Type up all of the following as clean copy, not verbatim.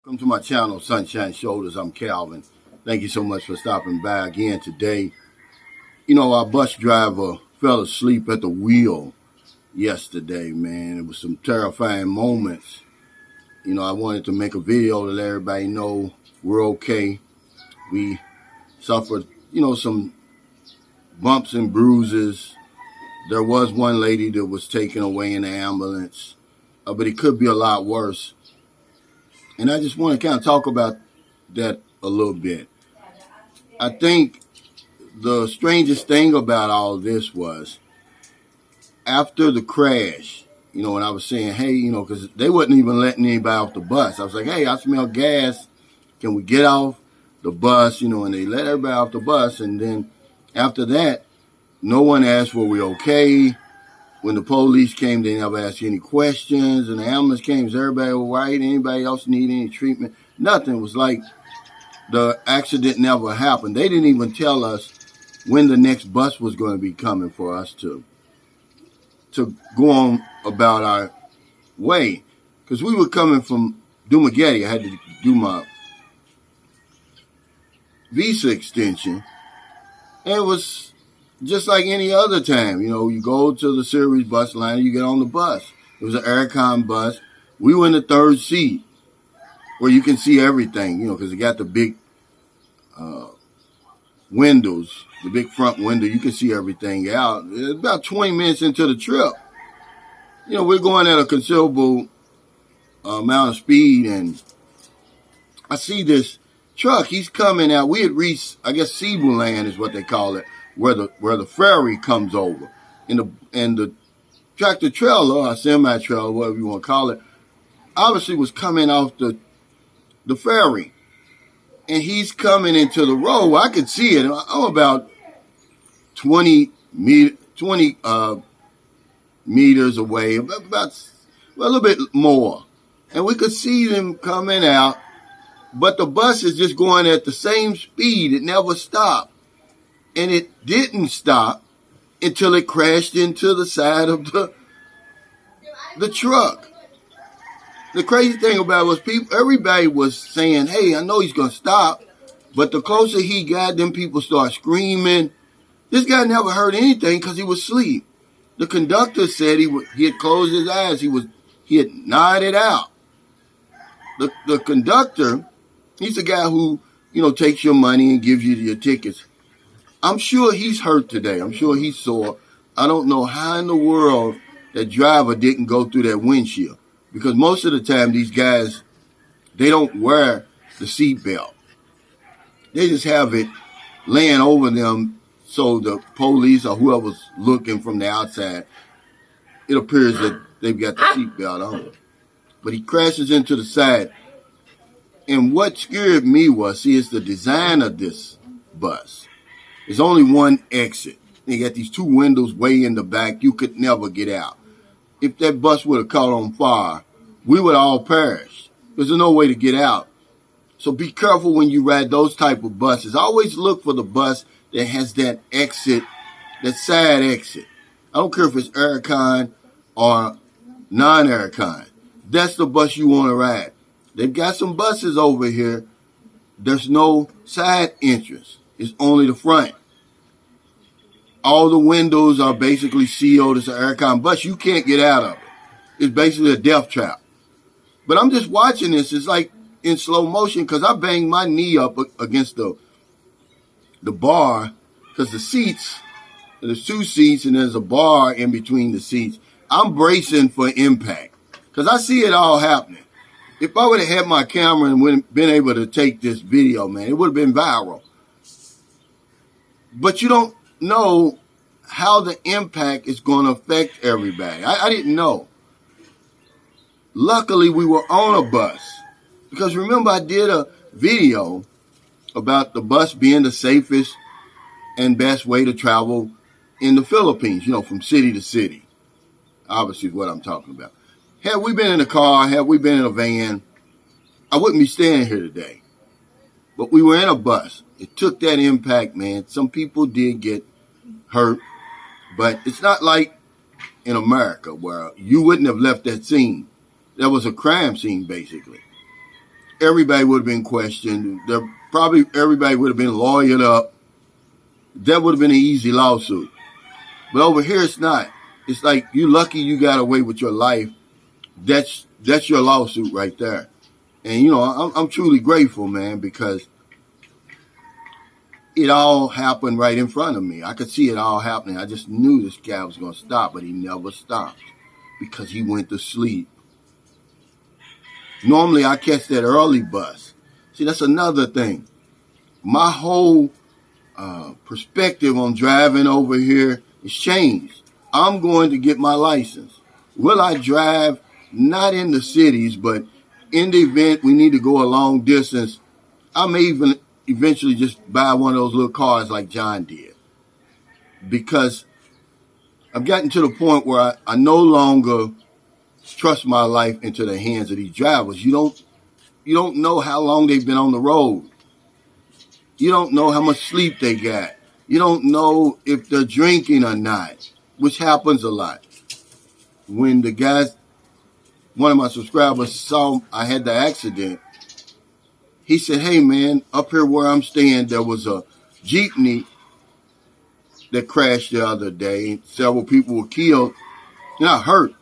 Welcome to my channel, Sunshine Shoulders. I'm Calvin. Thank you so much for stopping by again today. You know, our bus driver fell asleep at the wheel yesterday, man. It was some terrifying moments. You know, I wanted to make a video to let everybody know we're okay. We suffered, some bumps and bruises. There was one lady that was taken away in the ambulance, but it could be a lot worse. And I just want to kind of talk about that a little bit. I think the strangest thing about all this was after the crash, when I was saying, hey, because they wasn't even letting anybody off the bus. I was like, hey, I smell gas. Can we get off the bus? And they let everybody off the bus. And then after that, no one asked, were we okay? When the police came, they never asked any questions. And the ambulance came, is everybody all right? Anybody else need any treatment? Nothing. It was like the accident never happened. They didn't even tell us when the next bus was going to be coming for us to go on about our way. Because we were coming from Dumagetti. I had to do my visa extension. And it was just like any other time. You go to the series bus line and you get on the bus. It was an Aircon bus. We were in the third seat where you can see everything, because it got the big windows, the big front window. You can see everything out. It's about 20 minutes into the trip. We're going at a considerable amount of speed, and I see this truck. He's coming out. We had reached, I guess, Cebu Land is what they call it, where the ferry comes over. And the tractor trailer, or semi-trailer, whatever you want to call it, obviously was coming off the ferry. And he's coming into the road. I could see it. I'm about 20 meters away, about a little bit more. And we could see them coming out. But the bus is just going at the same speed. It never stopped. And it didn't stop until it crashed into the side of the truck. The crazy thing about it was everybody was saying, hey, I know he's going to stop. But the closer he got, then people start screaming. This guy never heard anything because he was asleep. The conductor said he had closed his eyes. He had nodded out. The conductor, he's the guy who, takes your money and gives you your tickets. I'm sure he's hurt today. I'm sure he's sore. I don't know how in the world that driver didn't go through that windshield. Because most of the time, these guys, they don't wear the seatbelt. They just have it laying over them so the police or whoever's looking from the outside, it appears that they've got the seatbelt on. But he crashes into the side. And what scared me was, it's the design of this bus. There's only one exit. You got these two windows way in the back. You could never get out. If that bus would have caught on fire, we would all perish. There's no way to get out. So be careful when you ride those type of buses. Always look for the bus that has that exit, that side exit. I don't care if it's Aircon or non-Aircon. That's the bus you want to ride. They've got some buses over here. There's no side entrance. It's only the front. All the windows are basically sealed. It's an Aircon bus. You can't get out of it. It's basically a death trap. But I'm just watching this. It's like in slow motion because I banged my knee up against the bar because the seats, there's two seats and there's a bar in between the seats. I'm bracing for impact because I see it all happening. If I would have had my camera and been able to take this video, man, it would have been viral. But you don't know how the impact is going to affect everybody. I didn't know. Luckily, we were on a bus. Because remember, I did a video about the bus being the safest and best way to travel in the Philippines, from city to city. Obviously is what I'm talking about. Had we been in a car, had we been in a van, I wouldn't be standing here today. But we were in a bus. It took that impact, man. Some people did get hurt. But it's not like in America where you wouldn't have left that scene. That was a crime scene, basically. everybody would have been questioned. Probably everybody would have been lawyered up. That would have been an easy lawsuit. But over here, it's not. It's like you're lucky you got away with your life. That's your lawsuit right there. And, you know, I'm truly grateful, man, because it all happened right in front of me. I could see it all happening. I just knew this guy was going to stop, but he never stopped because he went to sleep. Normally, I catch that early bus. See, that's another thing. My whole perspective on driving over here is changed. I'm going to get my license. Will I drive? Not in the cities, but in the event we need to go a long distance, I may even eventually just buy one of those little cars like John did. Because I've gotten to the point where I no longer trust my life into the hands of these drivers. You don't know how long they've been on the road. You don't know how much sleep they got. You don't know if they're drinking or not, which happens a lot. When the guys, one of my subscribers saw I had the accident, he said, hey, man, up here where I'm staying, there was a jeepney that crashed the other day. Several people were killed, not hurt.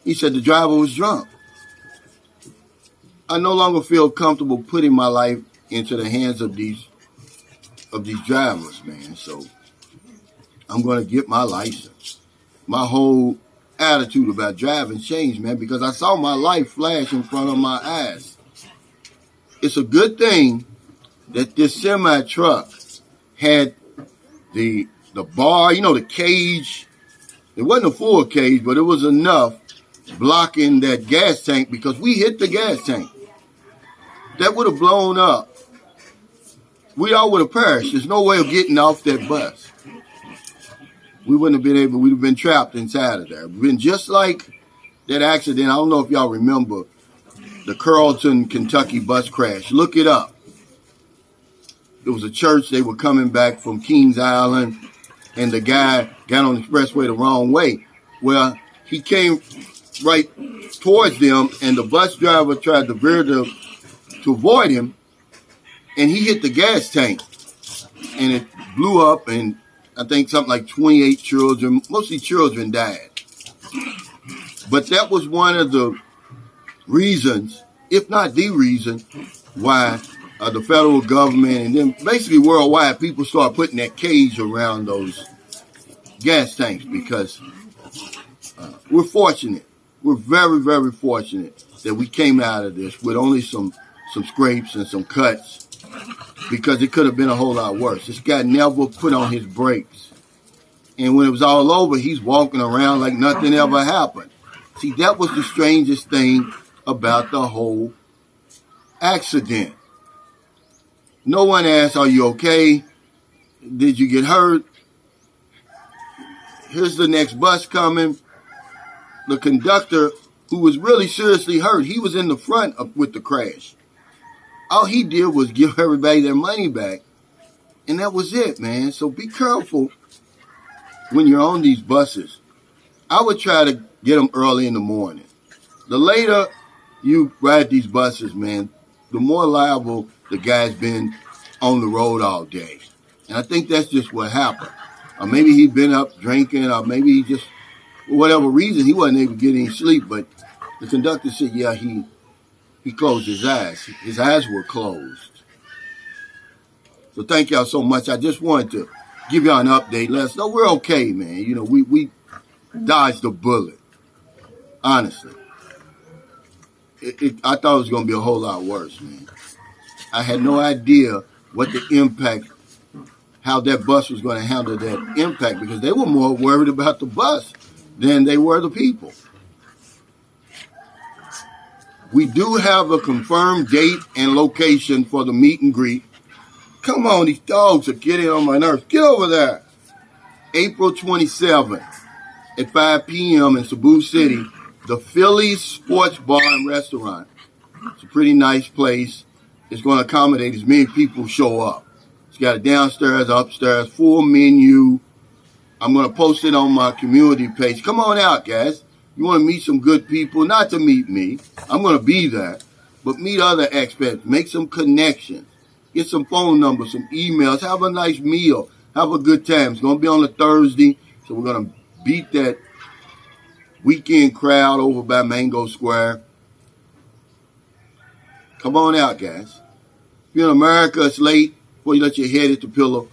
He said the driver was drunk. I no longer feel comfortable putting my life into the hands of these drivers, man. So I'm going to get my license. My whole attitude about driving changed, man, because I saw my life flash in front of my eyes. It's a good thing that this semi truck had the bar, you know, the cage. It wasn't a full cage, but it was enough blocking that gas tank because we hit the gas tank. That would have blown up. We all would have perished. There's no way of getting off that bus. We wouldn't have been able, we'd have been trapped inside of there. Been just like that accident. I don't know if y'all remember the Carrollton, Kentucky bus crash. Look it up. It was a church. They were coming back from Kings Island, and the guy got on the expressway the wrong way. Well, he came right towards them, and the bus driver tried to veer to avoid him, and he hit the gas tank, and it blew up, and I think something like 28 children, mostly children, died. But that was one of the reasons, if not the reason, why the federal government and then basically worldwide people start putting that cage around those gas tanks because we're fortunate. We're very, very fortunate that we came out of this with only some scrapes and some cuts because it could have been a whole lot worse. This guy never put on his brakes. And when it was all over, he's walking around like nothing ever happened. See, that was the strangest thing about the whole accident. No one asked, are you okay? Did you get hurt? Here's the next bus coming. The conductor, who was really seriously hurt, he was in the front with the crash. All he did was give everybody their money back. And that was it, man. So be careful when you're on these buses. I would try to get them early in the morning. The later you ride these buses, man, the more liable the guy's been on the road all day. And I think that's just what happened. Or maybe he'd been up drinking, or maybe he just, for whatever reason, he wasn't able to get any sleep. But the conductor said, yeah, he closed his eyes. His eyes were closed. So thank y'all so much. I just wanted to give y'all an update. Let us know we're okay, man. You know, we dodged a bullet. Honestly. I thought it was going to be a whole lot worse, man. I had no idea what the impact, how that bus was going to handle that impact, because they were more worried about the bus than they were the people. We do have a confirmed date and location for the meet and greet. Come on, these dogs are getting on my nerves. Get over there. April 27th at 5 p.m. in Cebu City, the Phillies Sports Bar and Restaurant. It's a pretty nice place. It's going to accommodate as many people show up. It's got a downstairs, upstairs, full menu. I'm going to post it on my community page. Come on out, guys. You want to meet some good people? Not to meet me. I'm going to be there. but meet other expats. Make some connections. Get some phone numbers, some emails. Have a nice meal. Have a good time. It's going to be on a Thursday, so we're going to beat that weekend crowd over by Mango Square. Come on out, guys. If you're in America, it's late. Before you let your head hit the pillow,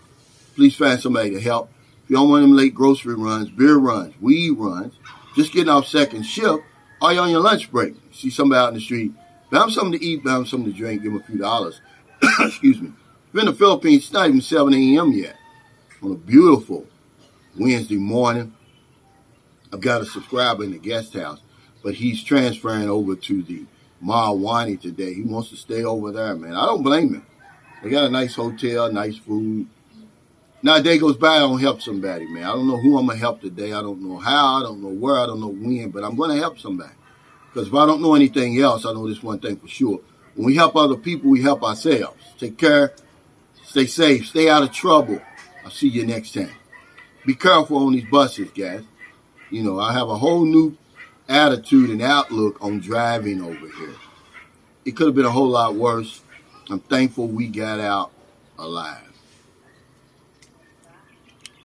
please find somebody to help. If you don't want them late grocery runs, beer runs, weed runs, just getting off second shift, or you're on your lunch break. See somebody out in the street, buy them something to eat, buy them something to drink, give them a few dollars. Excuse me. If you're in the Philippines, it's not even 7 a.m. yet. On a beautiful Wednesday morning, I've got a subscriber in the guest house, but he's transferring over to the Mahawani today. He wants to stay over there, man. I don't blame him. They got a nice hotel, nice food. Now a day goes by, I don't help somebody, man. I don't know who I'm going to help today. I don't know how, I don't know where, I don't know when, but I'm going to help somebody. Because if I don't know anything else, I know this one thing for sure. When we help other people, we help ourselves. Take care, stay safe, stay out of trouble. I'll see you next time. Be careful on these buses, guys. You know, I have a whole new attitude and outlook on driving over here. It could have been a whole lot worse. I'm thankful we got out alive.